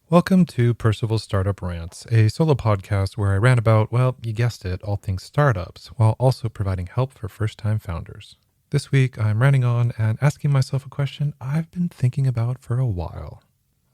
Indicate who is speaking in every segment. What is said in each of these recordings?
Speaker 1: Welcome to Percival's Startup Rants, a solo podcast where I rant about, well, you guessed it, all things startups, while also providing help for first-time founders. This week, I'm ranting on and asking myself a question I've been thinking about for a while.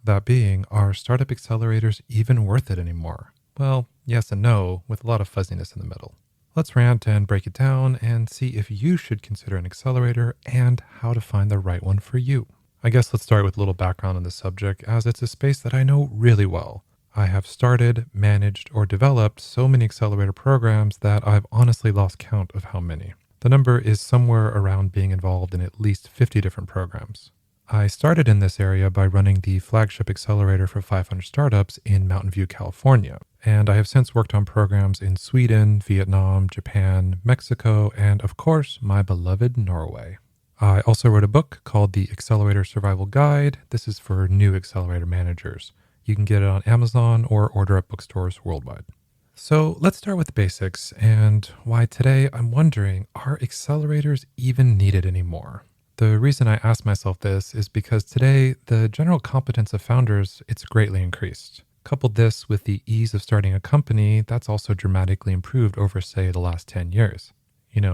Speaker 1: That being, are startup accelerators even worth it anymore? Well, yes and no, with a lot of fuzziness in the middle. Let's rant and break it down and see if you should consider an accelerator and how to find the right one for you. I guess let's start with a little background on the subject, as it's a space that I know really well. I have started, managed, or developed so many accelerator programs that I've honestly lost count of how many. The number is somewhere around being involved in at least 50 different programs. I started in this area by running the flagship accelerator for 500 startups in Mountain View, California, and I have since worked on programs in Sweden, Vietnam, Japan, Mexico, and of course, my beloved Norway. I also wrote a book called The Accelerator Survival Guide. This is for new accelerator managers. You can get it on Amazon or order at bookstores worldwide. So let's start with the basics and why today I'm wondering, are accelerators even needed anymore? The reason I ask myself this is because today the general competence of founders, it's greatly increased. Couple this with the ease of starting a company, that's also dramatically improved over, say, the last 10 years.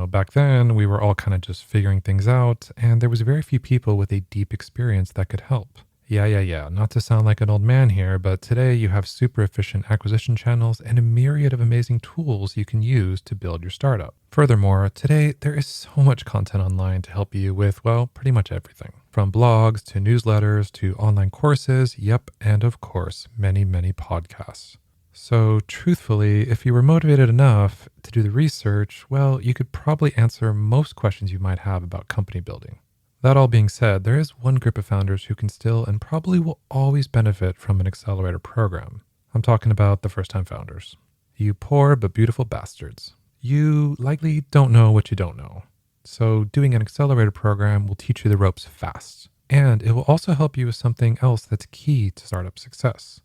Speaker 1: Back then, we were all kind of just figuring things out, and there was very few people with a deep experience that could help. Yeah. Not to sound like an old man here, but today you have super efficient acquisition channels and a myriad of amazing tools you can use to build your startup. Furthermore, today there is so much content online to help you with, well, pretty much everything. From blogs to newsletters to online courses, and of course, many podcasts. So truthfully, if you were motivated enough to do the research, well, you could probably answer most questions you might have about company building. That all being said, there is one group of founders who can still and probably will always benefit from an accelerator program. I'm talking about the first-time founders. You poor but beautiful bastards. You likely don't know what you don't know. So doing an accelerator program will teach you the ropes fast. And it will also help you with something else that's key to startup success: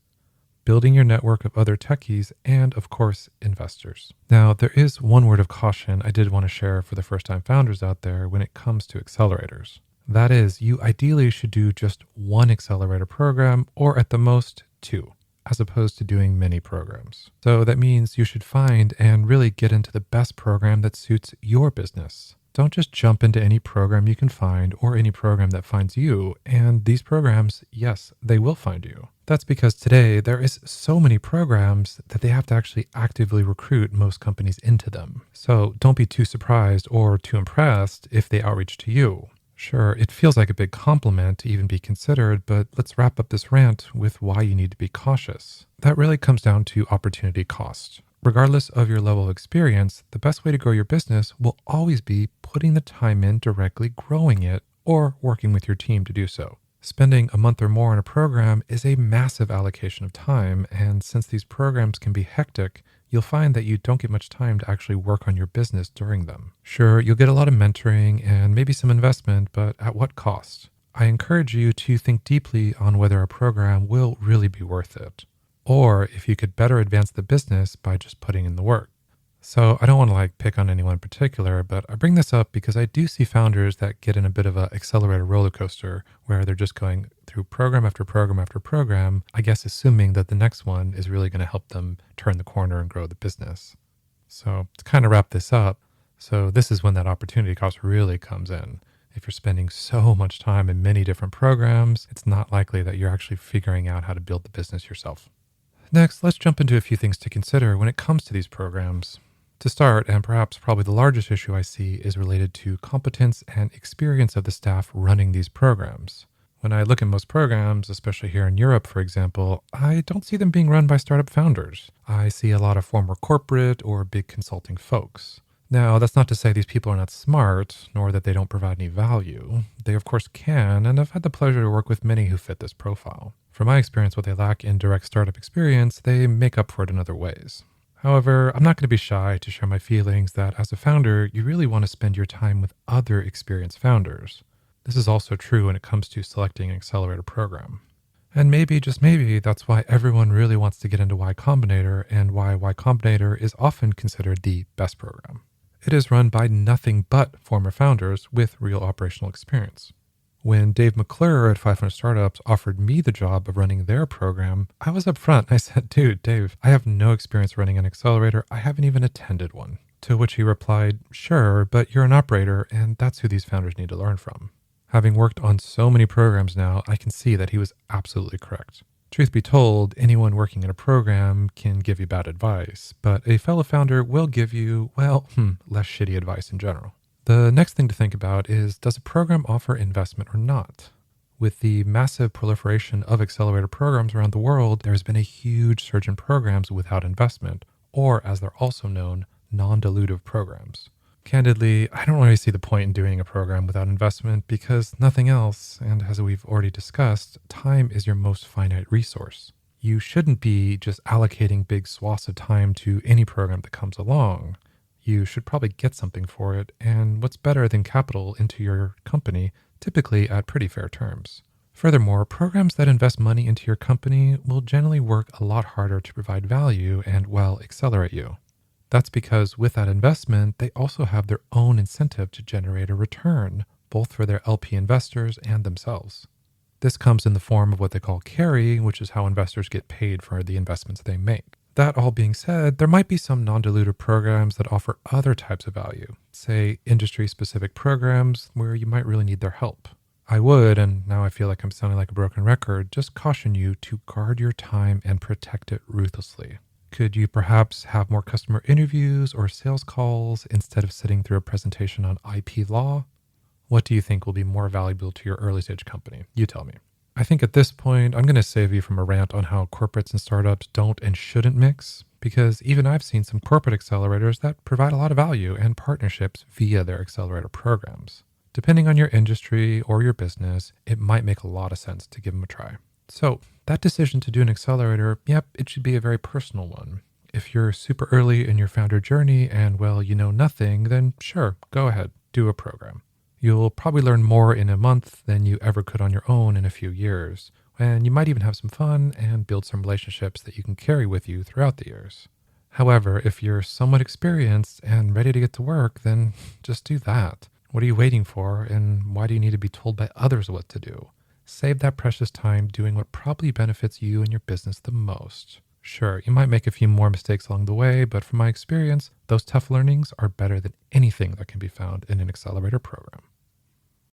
Speaker 1: building your network of other techies, and of course, investors. Now, there is one word of caution I did want to share for the first-time founders out there when it comes to accelerators. That is, you ideally should do just one accelerator program, or at the most, two, as opposed to doing many programs. So that means you should find and really get into the best program that suits your business. Don't just jump into any program you can find or any program that finds you. And these programs, yes, they will find you. That's because today there is so many programs that they have to actually actively recruit most companies into them. So don't be too surprised or too impressed if they outreach to you. Sure, it feels like a big compliment to even be considered, but let's wrap up this rant with why you need to be cautious. That really comes down to opportunity cost. Regardless of your level of experience, the best way to grow your business will always be putting the time in directly growing it or working with your team to do so. Spending a month or more on a program is a massive allocation of time, and since these programs can be hectic, you'll find that you don't get much time to actually work on your business during them. Sure, you'll get a lot of mentoring and maybe some investment, but at what cost? I encourage you to think deeply on whether a program will really be worth it, or if you could better advance the business by just putting in the work. So I don't want to pick on anyone in particular, but I bring this up because I do see founders that get in a bit of an accelerator roller coaster where they're just going through program after program after program, I guess assuming that the next one is really going to help them turn the corner and grow the business. So to kind of wrap this up, so this is when that opportunity cost really comes in. If you're spending so much time in many different programs, it's not likely that you're actually figuring out how to build the business yourself. Next, let's jump into a few things to consider when it comes to these programs. To start, and perhaps probably the largest issue I see, is related to competence and experience of the staff running these programs. When I look at most programs, especially here in Europe, for example, I don't see them being run by startup founders. I see a lot of former corporate or big consulting folks. Now, that's not to say these people are not smart, nor that they don't provide any value. They of course can, and I've had the pleasure to work with many who fit this profile. From my experience, what they lack in direct startup experience, they make up for it in other ways. However, I'm not going to be shy to share my feelings that as a founder, you really want to spend your time with other experienced founders. This is also true when it comes to selecting an accelerator program. And maybe, just maybe, that's why everyone really wants to get into Y Combinator and why Y Combinator is often considered the best program. It is run by nothing but former founders with real operational experience. When Dave McClure at 500 Startups offered me the job of running their program, I was upfront. I said, dude, Dave, I have no experience running an accelerator. I haven't even attended one. To which he replied, sure, but you're an operator, and that's who these founders need to learn from. Having worked on so many programs now, I can see that he was absolutely correct. Truth be told, anyone working in a program can give you bad advice, but a fellow founder will give you, well, less shitty advice in general. The next thing to think about is, does a program offer investment or not? With the massive proliferation of accelerator programs around the world, there's been a huge surge in programs without investment, or as they're also known, non-dilutive programs. Candidly, I don't really see the point in doing a program without investment because nothing else, and as we've already discussed, time is your most finite resource. You shouldn't be just allocating big swaths of time to any program that comes along. You should probably get something for it, and what's better than capital into your company, typically at pretty fair terms. Furthermore, programs that invest money into your company will generally work a lot harder to provide value and, well, accelerate you. That's because with that investment, they also have their own incentive to generate a return, both for their LP investors and themselves. This comes in the form of what they call carry, which is how investors get paid for the investments they make. That all being said, there might be some non-dilutive programs that offer other types of value, say industry-specific programs where you might really need their help. I would, and now I feel like I'm sounding like a broken record, just caution you to guard your time and protect it ruthlessly. Could you perhaps have more customer interviews or sales calls instead of sitting through a presentation on IP law? What do you think will be more valuable to your early stage company? You tell me. I think at this point, I'm going to save you from a rant on how corporates and startups don't and shouldn't mix, because even I've seen some corporate accelerators that provide a lot of value and partnerships via their accelerator programs. Depending on your industry or your business, it might make a lot of sense to give them a try. So that decision to do an accelerator, yep, it should be a very personal one. If you're super early in your founder journey and, well, you know nothing, then sure, go ahead, do a program. You'll probably learn more in a month than you ever could on your own in a few years, and you might even have some fun and build some relationships that you can carry with you throughout the years. However, if you're somewhat experienced and ready to get to work, then just do that. What are you waiting for, and why do you need to be told by others what to do? Save that precious time doing what probably benefits you and your business the most. Sure, you might make a few more mistakes along the way, but from my experience, those tough learnings are better than anything that can be found in an accelerator program.